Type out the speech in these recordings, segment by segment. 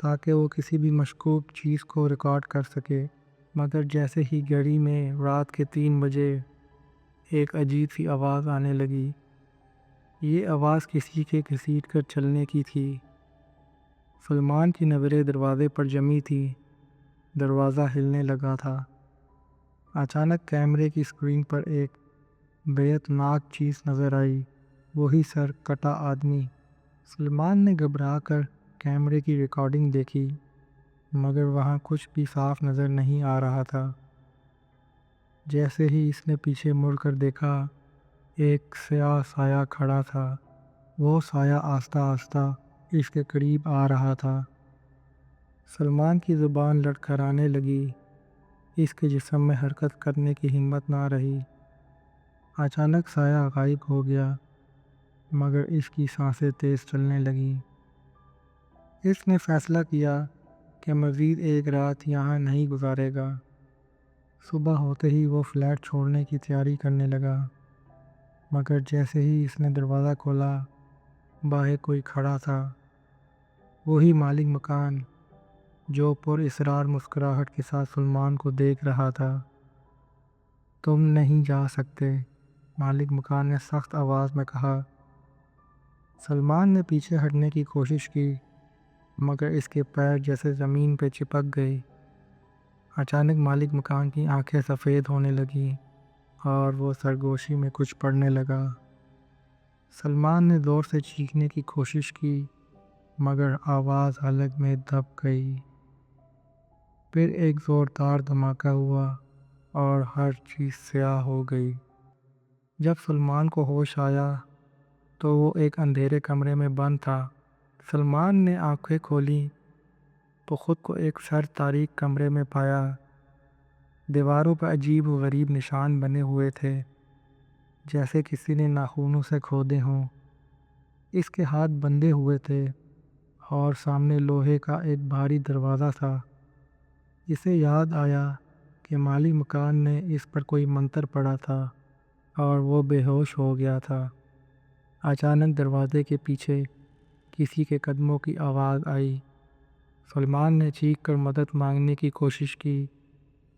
تاکہ وہ کسی بھی مشکوک چیز کو ریکارڈ کر سکے۔ مگر جیسے ہی گھڑی میں رات کے 3 بجے ایک عجیب سی آواز آنے لگی۔ یہ آواز کسی کے گھسیٹ کر چلنے کی تھی۔ سلمان کی نظریں دروازے پر جمی تھی۔ دروازہ ہلنے لگا تھا۔ اچانک کیمرے کی اسکرین پر ایک بیعتناک چیز نظر آئی، وہی سر کٹا آدمی۔ سلمان نے گھبرا کر کیمرے کی ریکارڈنگ دیکھی، مگر وہاں کچھ بھی صاف نظر نہیں آ رہا تھا۔ جیسے ہی اس نے پیچھے مڑ کر دیکھا، ایک سیاہ سایہ کھڑا تھا۔ وہ سایہ آہستہ آہستہ اس کے قریب آ رہا تھا۔ سلمان کی زبان لڑکھڑانے لگی۔ اس کے جسم میں حرکت کرنے کی ہمت نہ رہی۔ اچانک سایہ غائب ہو گیا، مگر اس کی سانسیں تیز چلنے لگیں۔ اس نے فیصلہ کیا کہ مزید ایک رات یہاں نہیں گزارے گا۔ صبح ہوتے ہی وہ فلیٹ چھوڑنے کی تیاری کرنے لگا، مگر جیسے ہی اس نے دروازہ کھولا، باہر کوئی کھڑا تھا۔ وہی مالک مکان جو پر اسرار مسکراہٹ کے ساتھ سلمان کو دیکھ رہا تھا۔ تم نہیں جا سکتے، مالک مکان نے سخت آواز میں کہا۔ سلمان نے پیچھے ہٹنے کی کوشش کی، مگر اس کے پیر جیسے زمین پہ چپک گئے۔ اچانک مالک مکان کی آنکھیں سفید ہونے لگیں اور وہ سرگوشی میں کچھ پڑھنے لگا۔ سلمان نے زور سے چیخنے کی کوشش کی، مگر آواز حلق میں دب گئی۔ پھر ایک زوردار دھماکہ ہوا اور ہر چیز سیاہ ہو گئی۔ جب سلمان کو ہوش آیا تو وہ ایک اندھیرے کمرے میں بند تھا۔ سلمان نے آنکھیں کھولیں تو خود کو ایک سرد تاریک کمرے میں پایا۔ دیواروں پر عجیب و غریب نشان بنے ہوئے تھے، جیسے کسی نے ناخنوں سے کھودے ہوں۔ اس کے ہاتھ بندھے ہوئے تھے اور سامنے لوہے کا ایک بھاری دروازہ تھا۔ اسے یاد آیا کہ مالک مکان نے اس پر کوئی منتر پڑھا تھا اور وہ بے ہوش ہو گیا تھا۔ اچانک دروازے کے پیچھے کسی کے قدموں کی آواز آئی۔ سلمان نے چیخ کر مدد مانگنے کی کوشش کی،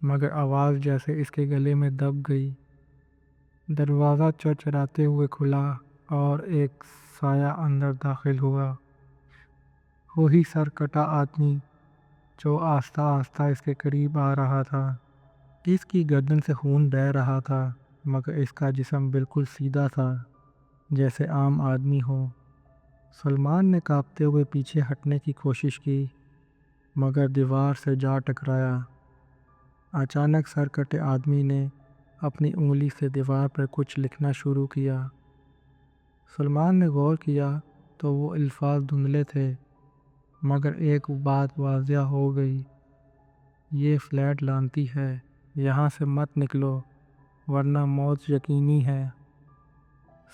مگر آواز جیسے اس کے گلے میں دب گئی۔ دروازہ چرچراتے ہوئے کھلا اور ایک سایہ اندر داخل ہوا۔ وہی سر کٹا آدمی جو آہستہ آہستہ اس کے قریب آ رہا تھا۔ اس کی گردن سے خون بہہ رہا تھا، مگر اس کا جسم بالکل سیدھا تھا، جیسے عام آدمی ہو۔ سلمان نے کانپتے ہوئے پیچھے ہٹنے کی کوشش کی، مگر دیوار سے جا ٹکرایا۔ اچانک سر کٹے آدمی نے اپنی انگلی سے دیوار پر کچھ لکھنا شروع کیا۔ سلمان نے غور کیا تو وہ الفاظ دھندلے تھے، مگر ایک بات واضح ہو گئی، یہ فلیٹ لعنتی ہے، یہاں سے مت نکلو ورنہ موت یقینی ہے۔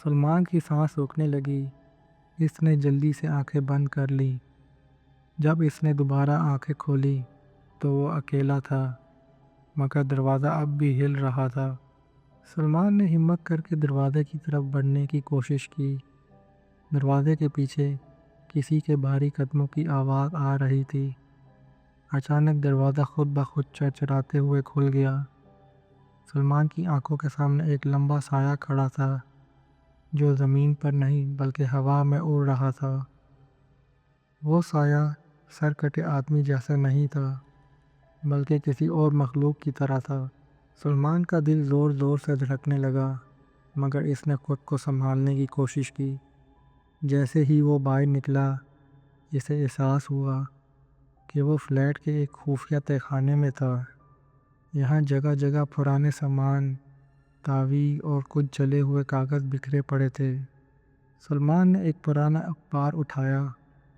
سلمان کی سانس رکنے لگی۔ اس نے جلدی سے آنکھیں بند کر لیں۔ جب اس نے دوبارہ آنکھیں کھولی تو وہ اکیلا تھا، مگر دروازہ اب بھی ہل رہا تھا۔ سلمان نے ہمت کر کے دروازے کی طرف بڑھنے کی کوشش کی۔ دروازے کے پیچھے کسی کے بھاری قدموں کی آواز آ رہی تھی۔ اچانک دروازہ خود بخود چرچراتے ہوئے کھل گیا۔ سلمان کی آنکھوں کے سامنے ایک لمبا سایہ کھڑا تھا، جو زمین پر نہیں بلکہ ہوا میں اڑ رہا تھا۔ وہ سایہ سر کٹے آدمی جیسا نہیں تھا، بلکہ کسی اور مخلوق کی طرح تھا۔ سلمان کا دل زور زور سے دھڑکنے لگا، مگر اس نے خود کو سنبھالنے کی کوشش کی۔ جیسے ہی وہ باہر نکلا، اسے احساس ہوا کہ وہ فلیٹ کے ایک خفیہ تہہ خانے میں تھا۔ یہاں جگہ جگہ پرانے سامان، تعویذ اور کچھ جلے ہوئے کاغذ بکھرے پڑے تھے۔ سلمان نے ایک پرانا اخبار اٹھایا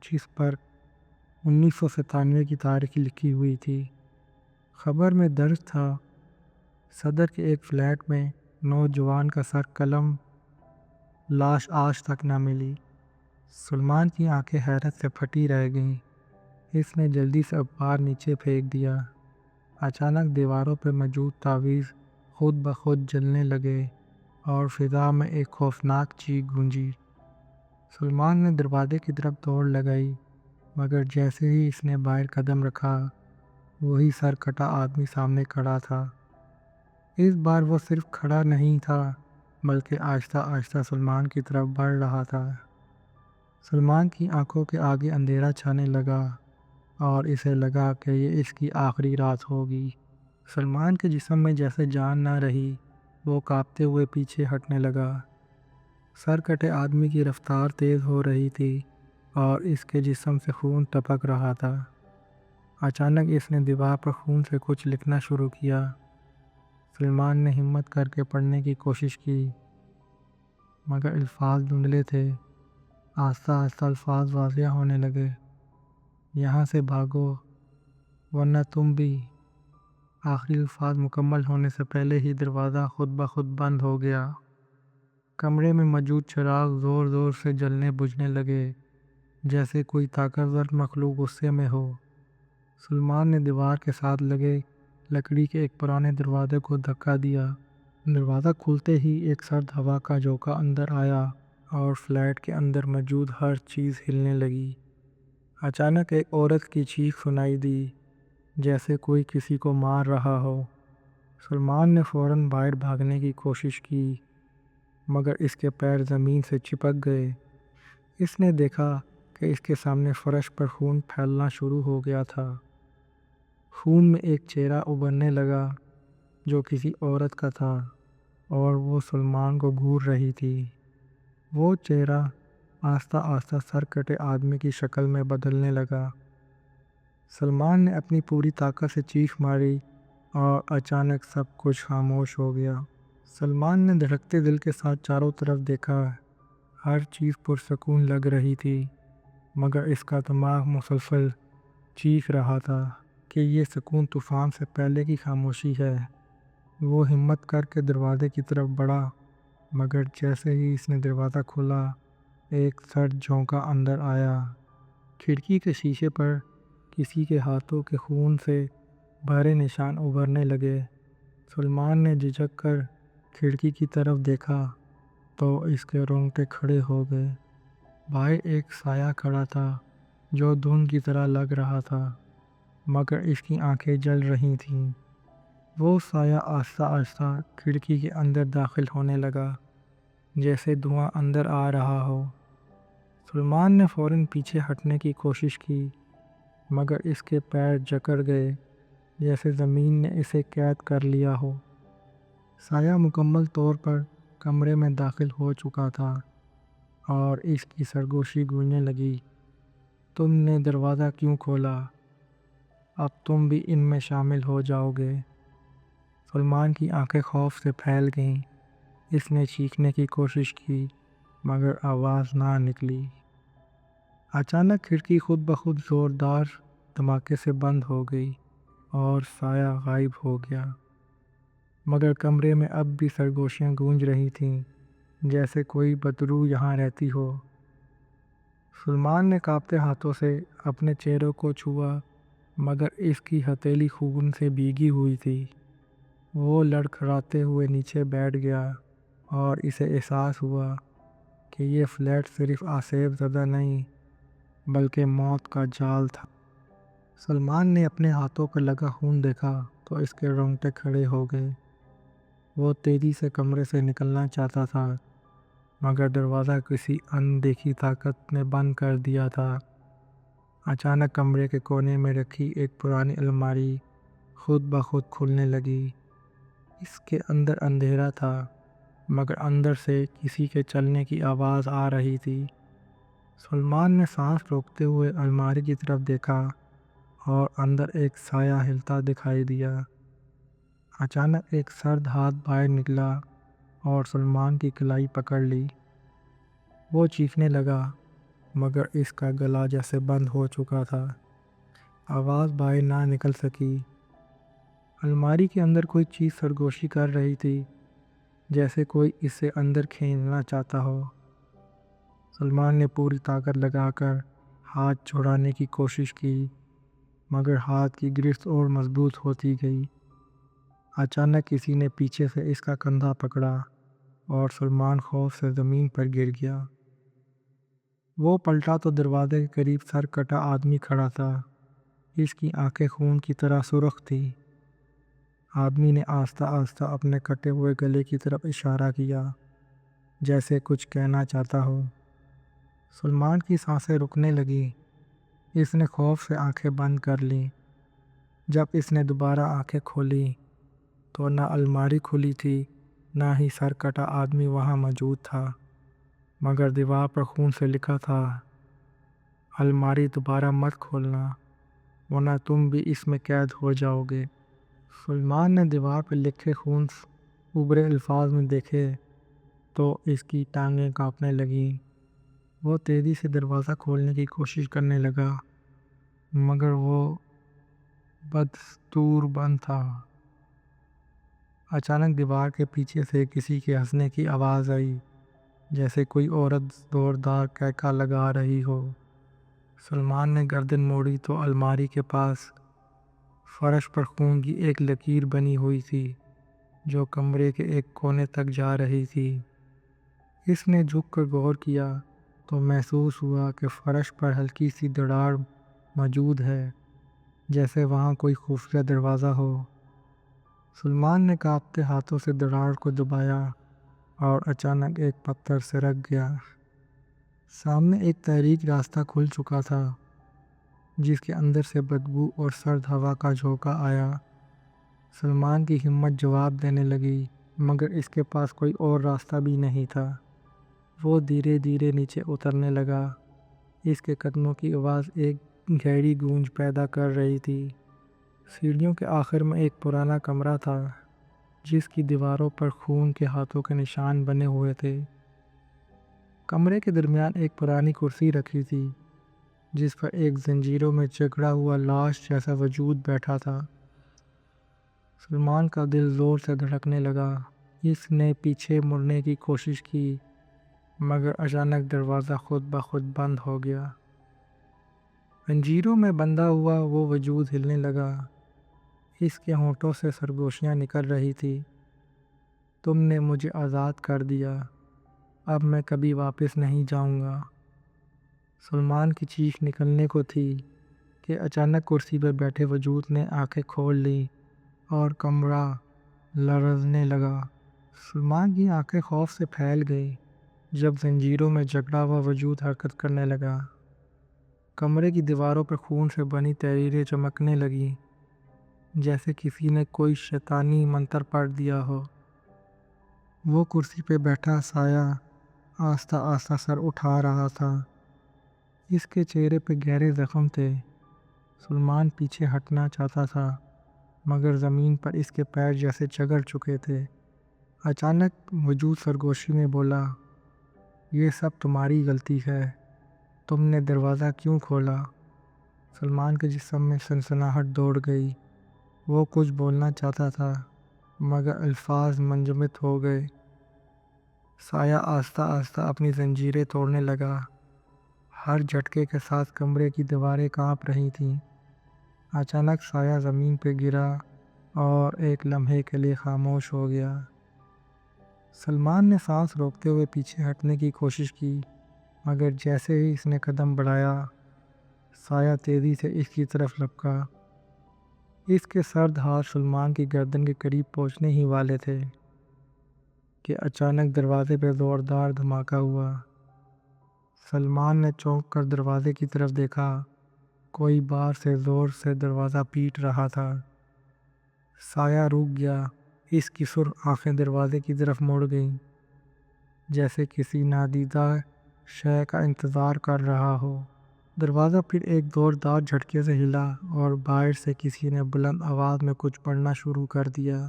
جس پر 1997 کی تاریخ لکھی ہوئی تھی۔ خبر میں درج تھا، صدر کے ایک فلیٹ میں نوجوان کا سر قلم، لاش آج تک نہ ملی۔ سلمان کی آنکھیں حیرت سے پھٹی رہ گئیں۔ اس نے جلدی سے اخبار نیچے پھینک دیا۔ اچانک دیواروں پہ موجود تعویذ خود بخود جلنے لگے اور فضا میں ایک خوفناک چیخ گونجی۔ سلمان نے دروازے کی طرف دوڑ لگائی، مگر جیسے ہی اس نے باہر قدم رکھا وہی سر کٹا آدمی سامنے کھڑا تھا۔ اس بار وہ صرف کھڑا نہیں تھا بلکہ آہستہ آہستہ سلمان کی طرف بڑھ رہا تھا۔ سلمان کی آنکھوں کے آگے اندھیرا چھانے لگا اور اسے لگا کہ یہ اس کی آخری رات ہوگی۔ سلمان کے جسم میں جیسے جان نہ رہی، وہ کانپتے ہوئے پیچھے ہٹنے لگا۔ سر کٹے آدمی کی رفتار تیز ہو رہی تھی اور اس کے جسم سے خون ٹپک رہا تھا۔ اچانک اس نے دیوار پر خون سے کچھ لکھنا شروع کیا۔ سلمان نے ہمت کر کے پڑھنے کی کوشش کی مگر الفاظ دھندلے تھے۔ آہستہ آہستہ الفاظ واضح ہونے لگے۔ یہاں سے بھاگو ورنہ تم بھی۔ آخری الفاظ مکمل ہونے سے پہلے ہی دروازہ خود بخود بند ہو گیا۔ کمرے میں موجود چراغ زور زور سے جلنے بجھنے لگے جیسے کوئی طاقتور مخلوق غصے میں ہو۔ سلمان نے دیوار کے ساتھ لگے لکڑی کے ایک پرانے دروازے کو دھکا دیا۔ دروازہ کھلتے ہی ایک سرد ہوا کا جھونکا اندر آیا اور فلیٹ کے اندر موجود ہر چیز ہلنے لگی۔ اچانک ایک عورت کی چیخ سنائی دی جیسے کوئی کسی کو مار رہا ہو۔ سلمان نے فوراً باہر بھاگنے کی کوشش کی مگر اس کے پیر زمین سے چپک گئے۔ اس نے دیکھا کہ اس کے سامنے فرش پر خون پھیلنا شروع ہو گیا تھا۔ خون میں ایک چہرہ ابھرنے لگا جو کسی عورت کا تھا اور وہ سلمان کو گھور رہی تھی۔ وہ چہرہ آہستہ آہستہ سر کٹے آدمی کی شکل میں بدلنے لگا۔ سلمان نے اپنی پوری طاقت سے چیخ ماری اور اچانک سب کچھ خاموش ہو گیا۔ سلمان نے دھڑکتے دل کے ساتھ چاروں طرف دیکھا۔ ہر چیز پرسکون لگ رہی تھی مگر اس کا دماغ مسلسل چیخ رہا تھا کہ یہ سکون طوفان سے پہلے کی خاموشی ہے۔ وہ ہمت کر کے دروازے کی طرف بڑھا مگر جیسے ہی اس نے دروازہ کھولا ایک سرد جھونکا اندر آیا۔ کھڑکی کے شیشے پر کسی کے ہاتھوں کے خون سے بھرے نشان ابھرنے لگے۔ سلمان نے جھجک کر کھڑکی کی طرف دیکھا تو اس کے رونگٹے کھڑے ہو گئے۔ باہر ایک سایہ کھڑا تھا جو دھند کی طرح لگ رہا تھا مگر اس کی آنکھیں جل رہی تھیں۔ وہ سایہ آہستہ آہستہ کھڑکی کے اندر داخل ہونے لگا جیسے دھواں اندر آ رہا ہو۔ سلمان نے فوراً پیچھے ہٹنے کی کوشش کی مگر اس کے پیر جکڑ گئے جیسے زمین نے اسے قید کر لیا ہو۔ سایہ مکمل طور پر کمرے میں داخل ہو چکا تھا اور اس کی سرگوشی گونجنے لگی، تم نے دروازہ کیوں کھولا؟ اب تم بھی ان میں شامل ہو جاؤ گے۔ سلمان کی آنکھیں خوف سے پھیل گئیں۔ اس نے چیخنے کی کوشش کی مگر آواز نہ نکلی۔ اچانک کھڑکی خود بخود زوردار دھماکے سے بند ہو گئی اور سایہ غائب ہو گیا مگر کمرے میں اب بھی سرگوشیاں گونج رہی تھیں جیسے کوئی بدروح یہاں رہتی ہو۔ سلمان نے کانپتے ہاتھوں سے اپنے چہرے کو چھوا مگر اس کی ہتھیلی خون سے بھیگی ہوئی تھی۔ وہ لڑکھڑاتے ہوئے نیچے بیٹھ گیا اور اسے احساس ہوا کہ یہ فلیٹ صرف آسیب زدہ نہیں بلکہ موت کا جال تھا۔ سلمان نے اپنے ہاتھوں پر لگا خون دیکھا تو اس کے رونگٹے کھڑے ہو گئے۔ وہ تیزی سے کمرے سے نکلنا چاہتا تھا مگر دروازہ کسی اندیکھی طاقت نے بند کر دیا تھا۔ اچانک کمرے کے کونے میں رکھی ایک پرانی الماری خود بخود کھلنے لگی۔ اس کے اندر اندھیرا تھا مگر اندر سے کسی کے چلنے کی آواز آ رہی تھی۔ سلمان نے سانس روکتے ہوئے الماری کی طرف دیکھا اور اندر ایک سایہ ہلتا دکھائی دیا۔ اچانک ایک سرد ہاتھ باہر نکلا اور سلمان کی کلائی پکڑ لی۔ وہ چیخنے لگا مگر اس کا گلا جیسے بند ہو چکا تھا۔ آواز باہر نہ نکل سکی۔ الماری کے اندر کوئی چیز سرگوشی کر رہی تھی جیسے کوئی اسے اندر کھینچنا چاہتا ہو۔ سلمان نے پوری طاقت لگا کر ہاتھ چھڑانے کی کوشش کی مگر ہاتھ کی گرفت اور مضبوط ہوتی گئی۔ اچانک کسی نے پیچھے سے اس کا کندھا پکڑا اور سلمان خوف سے زمین پر گر گیا۔ وہ پلٹا تو دروازے کے قریب سر کٹا آدمی کھڑا تھا۔ اس کی آنکھیں خون کی طرح سرخ تھیں۔ آدمی نے آہستہ آہستہ اپنے کٹے ہوئے گلے کی طرف اشارہ کیا، جیسے کچھ کہنا چاہتا ہو۔ سلمان کی سانسیں رکنے لگیں۔ اس نے خوف سے آنکھیں بند کر لیں۔ جب اس نے دوبارہ آنکھیں کھولیں تو نہ الماری کھلی تھی، نہ ہی سر کٹا آدمی وہاں موجود تھا، مگر دیوار پر خون سے لکھا تھا، الماری دوبارہ مت کھولنا ورنہ تم بھی اس میں قید ہو جاؤ گے۔ سلمان نے دیوار پر لکھے خون ابھرے الفاظ میں دیکھے تو اس کی ٹانگیں کانپنے لگیں۔ وہ تیزی سے دروازہ کھولنے کی کوشش کرنے لگا، مگر وہ بدستور بند تھا۔ اچانک دیوار کے پیچھے سے کسی کے ہنسنے کی آواز آئی، جیسے کوئی عورت زوردار کہکا لگا رہی ہو۔ سلمان نے گردن موڑی تو الماری کے پاس فرش پر خون کی ایک لکیر بنی ہوئی تھی، جو کمرے کے ایک کونے تک جا رہی تھی۔ اس نے جھک کر غور کیا تو محسوس ہوا کہ فرش پر ہلکی سی دراڑ موجود ہے، جیسے وہاں کوئی خفیہ دروازہ ہو۔ سلمان نے کانپتے ہاتھوں سے دراڑ کو دبایا اور اچانک ایک پتھر سرک گیا۔ سامنے ایک تاریک راستہ کھل چکا تھا، جس کے اندر سے بدبو اور سرد ہوا کا جھونکا آیا۔ سلمان کی ہمت جواب دینے لگی، مگر اس کے پاس کوئی اور راستہ بھی نہیں تھا۔ وہ دھیرے دھیرے نیچے اترنے لگا۔ اس کے قدموں کی آواز ایک گہری گونج پیدا کر رہی تھی۔ سیڑھیوں کے آخر میں ایک پرانا کمرہ تھا، جس کی دیواروں پر خون کے ہاتھوں کے نشان بنے ہوئے تھے۔ کمرے کے درمیان ایک پرانی کرسی رکھی تھی، جس پر ایک زنجیروں میں جکڑا ہوا لاش جیسا وجود بیٹھا تھا۔ سلمان کا دل زور سے دھڑکنے لگا۔ اس نے پیچھے مڑنے کی کوشش کی، مگر اچانک دروازہ خود بخود بند ہو گیا۔ زنجیروں میں بندھا ہوا وہ وجود ہلنے لگا۔ اس کے ہونٹوں سے سرگوشیاں نکل رہی تھی، تم نے مجھے آزاد کر دیا، اب میں کبھی واپس نہیں جاؤں گا۔ سلمان کی چیخ نکلنے کو تھی کہ اچانک کرسی پر بیٹھے وجود نے آنکھیں کھول لیں اور کمرہ لرزنے لگا۔ سلمان کی آنکھیں خوف سے پھیل گئیں جب زنجیروں میں جکڑا ہوا وجود حرکت کرنے لگا۔ کمرے کی دیواروں پر خون سے بنی تحریریں چمکنے لگیں، جیسے کسی نے کوئی شیطانی منتر پڑھ دیا ہو۔ وہ کرسی پہ بیٹھا سایہ آہستہ آہستہ سر اٹھا رہا تھا۔ اس کے چہرے پہ گہرے زخم تھے۔ سلمان پیچھے ہٹنا چاہتا تھا، مگر زمین پر اس کے پیر جیسے چگڑ چکے تھے۔ اچانک وجود سرگوشی میں بولا، یہ سب تمہاری غلطی ہے، تم نے دروازہ کیوں کھولا؟ سلمان کے جسم میں سنسناہٹ دوڑ گئی۔ وہ کچھ بولنا چاہتا تھا، مگر الفاظ منجمد ہو گئے۔ سایہ آہستہ آہستہ اپنی زنجیریں توڑنے لگا۔ ہر جھٹکے کے ساتھ کمرے کی دیواریں کانپ رہی تھیں۔ اچانک سایہ زمین پہ گرا اور ایک لمحے کے لیے خاموش ہو گیا۔ سلمان نے سانس روکتے ہوئے پیچھے ہٹنے کی کوشش کی، مگر جیسے ہی اس نے قدم بڑھایا، سایہ تیزی سے اس کی طرف لپکا۔ اس کے سرد ہاتھ سلمان کی گردن کے قریب پہنچنے ہی والے تھے کہ اچانک دروازے پہ زوردار دھماکہ ہوا۔ سلمان نے چونک کر دروازے کی طرف دیکھا۔ کوئی باہر سے زور سے دروازہ پیٹ رہا تھا۔ سایہ رک گیا۔ اس کی سرخ آنکھیں دروازے کی طرف مڑ گئیں، جیسے کسی نادیدہ شے کا انتظار کر رہا ہو۔ دروازہ پھر ایک زوردار جھٹکے سے ہلا اور باہر سے کسی نے بلند آواز میں کچھ پڑھنا شروع کر دیا۔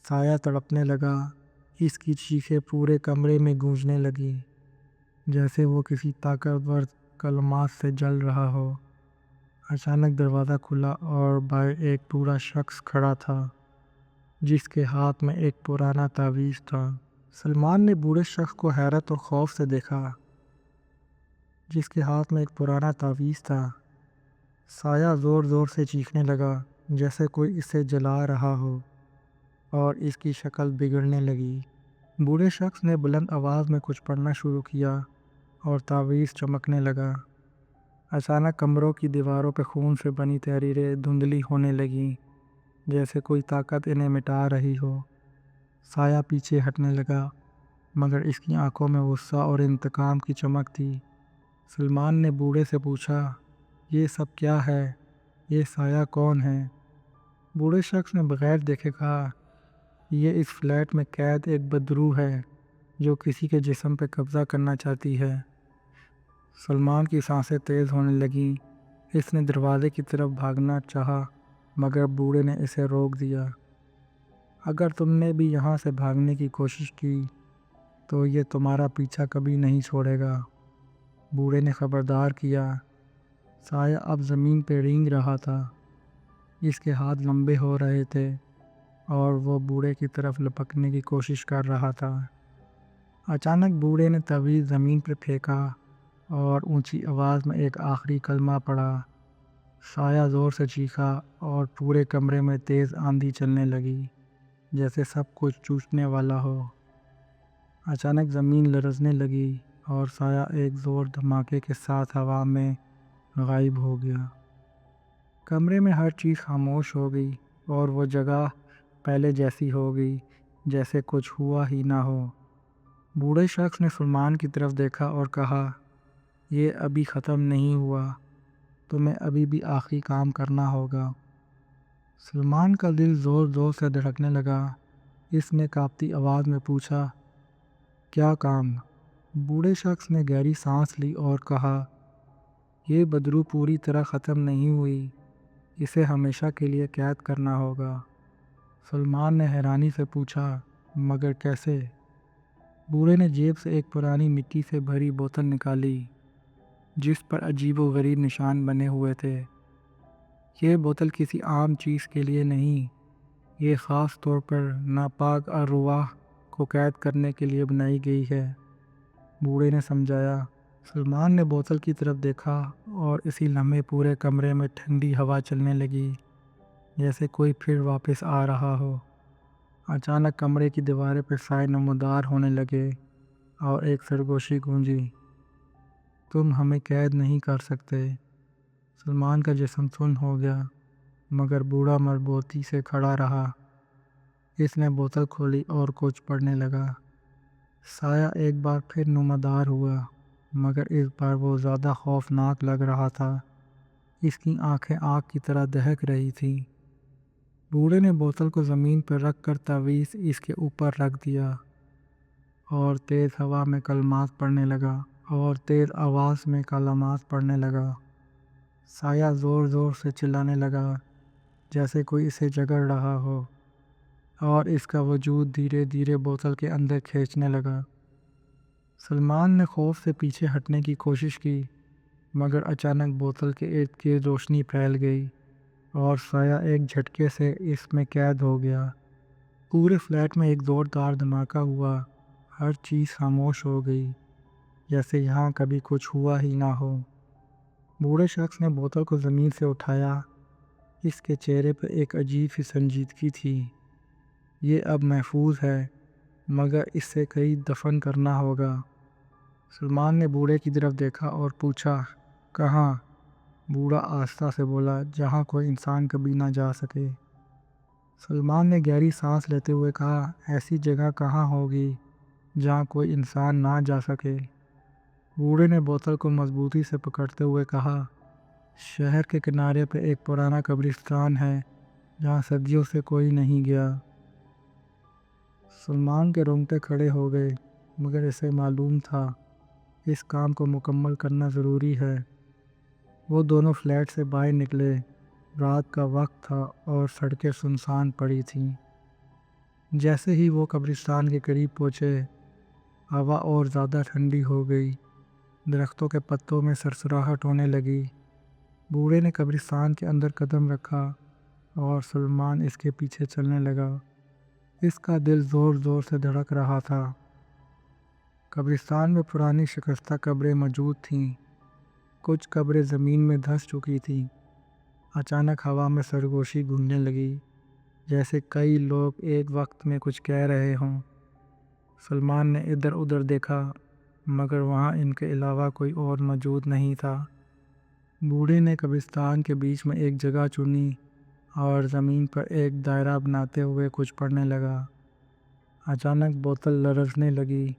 سایہ تڑپنے لگا۔ اس کی چیخیں پورے کمرے میں گونجنے لگیں، جیسے وہ کسی طاقتور کلمات سے جل رہا ہو۔ اچانک دروازہ کھلا اور باہر ایک بوڑھا شخص کھڑا تھا، جس کے ہاتھ میں ایک پرانا تعویذ تھا۔ سلمان نے بوڑھے شخص کو حیرت اور خوف سے دیکھا، جس کے ہاتھ میں ایک پرانا تعویذ تھا۔ سایہ زور زور سے چیخنے لگا، جیسے کوئی اسے جلا رہا ہو، اور اس کی شکل بگڑنے لگی۔ بوڑھے شخص نے بلند آواز میں کچھ پڑھنا شروع کیا اور تعویذ چمکنے لگا۔ اچانک کمروں کی دیواروں پہ خون سے بنی تحریریں دھندلی ہونے لگیں، جیسے کوئی طاقت انہیں مٹا رہی ہو۔ سایہ پیچھے ہٹنے لگا، مگر اس کی آنکھوں میں غصہ اور انتقام کی چمک تھی۔ سلمان نے بوڑھے سے پوچھا، یہ سب کیا ہے؟ یہ سایہ کون ہے؟ بوڑھے شخص نے بغیر دیکھے کہا، یہ اس فلیٹ میں قید ایک بدروح ہے جو کسی کے جسم پہ قبضہ کرنا چاہتی ہے۔ سلمان کی سانسیں تیز ہونے لگیں۔ اس نے دروازے کی طرف بھاگنا چاہا، مگر بوڑھے نے اسے روک دیا۔ اگر تم نے بھی یہاں سے بھاگنے کی کوشش کی تو یہ تمہارا پیچھا کبھی نہیں چھوڑے گا، بوڑھے نے خبردار کیا۔ سایہ اب زمین پہ رینگ رہا تھا، اس کے ہاتھ لمبے ہو رہے تھے اور وہ بوڑھے کی طرف لپکنے کی کوشش کر رہا تھا۔ اچانک بوڑھے نے تعویذ زمین پر پھینکا اور اونچی آواز میں ایک آخری کلمہ پڑھا۔ سایہ زور سے چیخا اور پورے کمرے میں تیز آندھی چلنے لگی، جیسے سب کچھ چوسنے والا ہو۔ اچانک زمین لرزنے لگی اور سایہ ایک زور دھماکے کے ساتھ ہوا میں غائب ہو گیا۔ کمرے میں ہر چیز خاموش ہو گئی اور وہ جگہ پہلے جیسی ہو گئی جیسے کچھ ہوا ہی نہ ہو۔ بوڑھے شخص نے سلمان کی طرف دیکھا اور کہا، یہ ابھی ختم نہیں ہوا، تمہیں ابھی بھی آخری کام کرنا ہوگا۔ سلمان کا دل زور زور سے دھڑکنے لگا۔ اس نے کانپتی آواز میں پوچھا، کیا کام؟ بوڑھے شخص نے گہری سانس لی اور کہا، یہ بدروح پوری طرح ختم نہیں ہوئی، اسے ہمیشہ کے لیے قید کرنا ہوگا۔ سلمان نے حیرانی سے پوچھا، مگر کیسے؟ بوڑھے نے جیب سے ایک پرانی مٹی سے بھری بوتل نکالی جس پر عجیب و غریب نشان بنے ہوئے تھے۔ یہ بوتل کسی عام چیز کے لیے نہیں، یہ خاص طور پر ناپاک ارواح کو قید کرنے کے لیے بنائی گئی ہے، بوڑھے نے سمجھایا۔ سلمان نے بوتل کی طرف دیکھا اور اسی لمحے پورے کمرے میں ٹھنڈی ہوا چلنے لگی، جیسے کوئی پھر واپس آ رہا ہو۔ اچانک کمرے کی دیواریں پہ سائے نمودار ہونے لگے اور ایک سرگوشی گونجی، تم ہمیں قید نہیں کر سکتے۔ سلمان کا جسم سن ہو گیا، مگر بوڑھا مربوطی سے کھڑا رہا۔ اس نے بوتل کھولی اور کچھ پڑھنے لگا۔ سایہ ایک بار پھر نمودار ہوا، مگر اس بار وہ زیادہ خوفناک لگ رہا تھا۔ اس کی آنکھیں آگ کی طرح دہک رہی تھیں۔ بوڑھے نے بوتل کو زمین پر رکھ کر تعویذ اس کے اوپر رکھ دیا اور تیز ہوا میں کلمات پڑھنے لگا اور تیز آواز میں کلمات پڑھنے لگا۔ سایہ زور زور سے چلانے لگا جیسے کوئی اسے جگڑ رہا ہو، اور اس کا وجود دھیرے دھیرے بوتل کے اندر کھینچنے لگا۔ سلمان نے خوف سے پیچھے ہٹنے کی کوشش کی، مگر اچانک بوتل کے ارد گرد روشنی پھیل گئی اور سایہ ایک جھٹکے سے اس میں قید ہو گیا۔ پورے فلیٹ میں ایک زوردار دھماکہ ہوا، ہر چیز خاموش ہو گئی، جیسے یہاں کبھی کچھ ہوا ہی نہ ہو۔ بوڑھے شخص نے بوتل کو زمین سے اٹھایا، اس کے چہرے پر ایک عجیب سی سنجیدگی تھی۔ یہ اب محفوظ ہے، مگر اس سے کہیں دفن کرنا ہوگا۔ سلمان نے بوڑھے کی طرف دیکھا اور پوچھا، کہاں؟ بوڑھا آہستہ سے بولا، جہاں کوئی انسان کبھی نہ جا سکے۔ سلمان نے گہری سانس لیتے ہوئے کہا، ایسی جگہ کہاں ہوگی جہاں کوئی انسان نہ جا سکے؟ بوڑھے نے بوتل کو مضبوطی سے پکڑتے ہوئے کہا، شہر کے کنارے پہ ایک پرانا قبرستان ہے جہاں صدیوں سے کوئی نہیں گیا۔ سلمان کے رونگٹے کھڑے ہو گئے، مگر اسے معلوم تھا اس کام کو مکمل کرنا ضروری ہے۔ وہ دونوں فلیٹ سے باہر نکلے۔ رات کا وقت تھا اور سڑکیں سنسان پڑی تھیں۔ جیسے ہی وہ قبرستان کے قریب پہنچے، ہوا اور زیادہ ٹھنڈی ہو گئی، درختوں کے پتوں میں سرسراہٹ ہونے لگی۔ بوڑھے نے قبرستان کے اندر قدم رکھا اور سلمان اس کے پیچھے چلنے لگا۔ اس کا دل زور زور سے دھڑک رہا تھا۔ قبرستان میں پرانی شکستہ قبریں موجود تھیں، کچھ قبریں زمین میں دھس چکی تھیں۔ اچانک ہوا میں سرگوشی گونجنے لگی، جیسے کئی لوگ ایک وقت میں کچھ کہہ رہے ہوں۔ سلمان نے ادھر ادھر دیکھا، مگر وہاں ان کے علاوہ کوئی اور موجود نہیں تھا۔ بوڑھے نے قبرستان کے بیچ میں ایک جگہ چنی اور زمین پر ایک دائرہ بناتے ہوئے کچھ پڑھنے لگا۔ اچانک بوتل لرزنے لگی،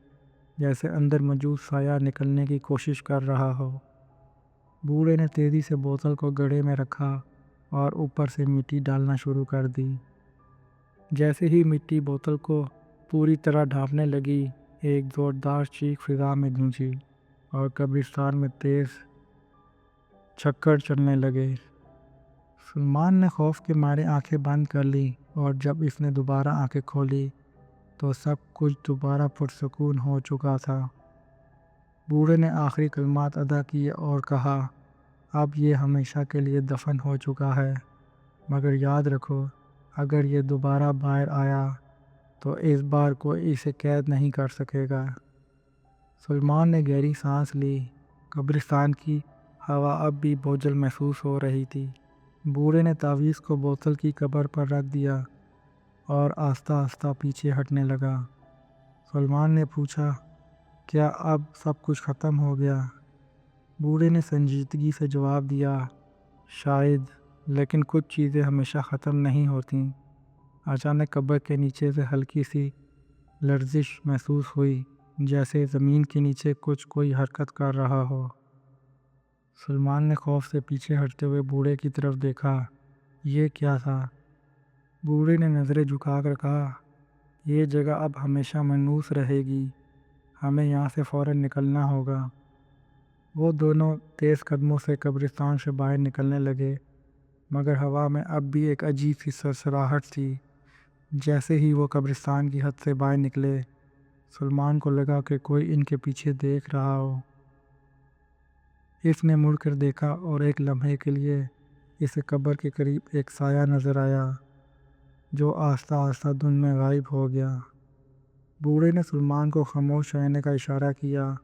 جیسے اندر موجود سایہ نکلنے کی کوشش کر رہا ہو۔ بوڑھے نے تیزی سے بوتل کو گڑھے میں رکھا اور اوپر سے مٹی ڈالنا شروع کر دی۔ جیسے ہی مٹی بوتل کو پوری طرح ڈھانپنے لگی، ایک زوردار چیخ فضا میں گونجی اور قبرستان میں تیز چھکّر چلنے لگے۔ سلمان نے خوف کے مارے آنکھیں بند کر لی اور جب اس نے دوبارہ آنکھیں کھولی تو سب کچھ دوبارہ پرسکون ہو چکا تھا۔ بوڑھے نے آخری کلمات ادا کیے اور کہا، اب یہ ہمیشہ کے لیے دفن ہو چکا ہے، مگر یاد رکھو، اگر یہ دوبارہ باہر آیا تو اس بار کوئی اسے قید نہیں کر سکے گا۔ سلمان نے گہری سانس لی۔ قبرستان کی ہوا اب بھی بوجھل محسوس ہو رہی تھی۔ بوڑھے نے تعویذ کو بوتل کی قبر پر رکھ دیا اور آہستہ آہستہ پیچھے ہٹنے لگا۔ سلمان نے پوچھا، کیا اب سب کچھ ختم ہو گیا؟ بوڑھے نے سنجیدگی سے جواب دیا، شاید، لیکن کچھ چیزیں ہمیشہ ختم نہیں ہوتیں۔ اچانک قبر کے نیچے سے ہلکی سی لرزش محسوس ہوئی، جیسے زمین کے نیچے کوئی حرکت کر رہا ہو۔ سلمان نے خوف سے پیچھے ہٹتے ہوئے بوڑھے کی طرف دیکھا۔ یہ کیا تھا؟ بوڑھے نے نظریں جھکا کر کہا، یہ جگہ اب ہمیشہ منحوس رہے گی، ہمیں یہاں سے فوراً نکلنا ہوگا۔ وہ دونوں تیز قدموں سے قبرستان سے باہر نکلنے لگے، مگر ہوا میں اب بھی ایک عجیب سی سرسراہٹ تھی۔ جیسے ہی وہ قبرستان کی حد سے باہر نکلے، سلمان کو لگا کہ کوئی ان کے پیچھے دیکھ رہا ہو۔ اس نے مڑ کر دیکھا اور ایک لمحے کے لیے اسے قبر کے قریب ایک سایہ نظر آیا، جو آہستہ آہستہ دھند میں غائب ہو گیا۔ بوڑھے نے سلمان کو خاموش رہنے کا اشارہ کیا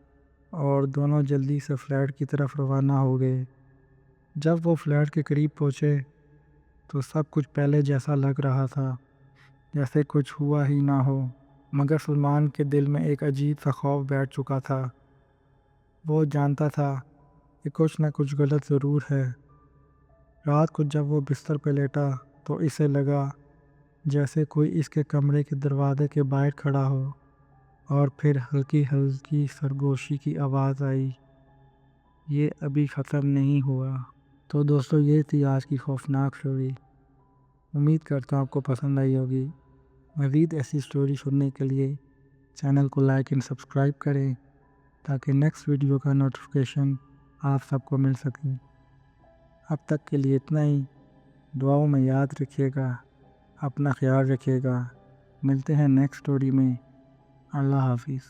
اور دونوں جلدی سے فلیٹ کی طرف روانہ ہو گئے۔ جب وہ فلیٹ کے قریب پہنچے تو سب کچھ پہلے جیسا لگ رہا تھا، جیسے کچھ ہوا ہی نہ ہو، مگر سلمان کے دل میں ایک عجیب سا خوف بیٹھ چکا تھا۔ وہ جانتا تھا کہ کچھ نہ کچھ غلط ضرور ہے۔ رات کو جب وہ بستر پہ لیٹا تو اسے لگا جیسے کوئی اس کے کمرے کے دروازے کے باہر کھڑا ہو، اور پھر ہلکی ہلکی سرگوشی کی آواز آئی، یہ ابھی ختم نہیں ہوا۔ تو دوستو، یہ تھی آج کی خوفناک سٹوری۔ امید کرتا ہوں آپ کو پسند آئی ہوگی۔ مزید ایسی سٹوری سننے کے لیے چینل کو لائک اینڈ سبسکرائب کریں تاکہ نیکسٹ ویڈیو کا نوٹیفیکیشن آپ سب کو مل سکے۔ اب تک کے لیے اتنا ہی۔ دعاؤں میں یاد رکھیے گا، اپنا خیال رکھیے گا۔ ملتے ہیں نیکسٹ سٹوری میں۔ اللہ حافظ۔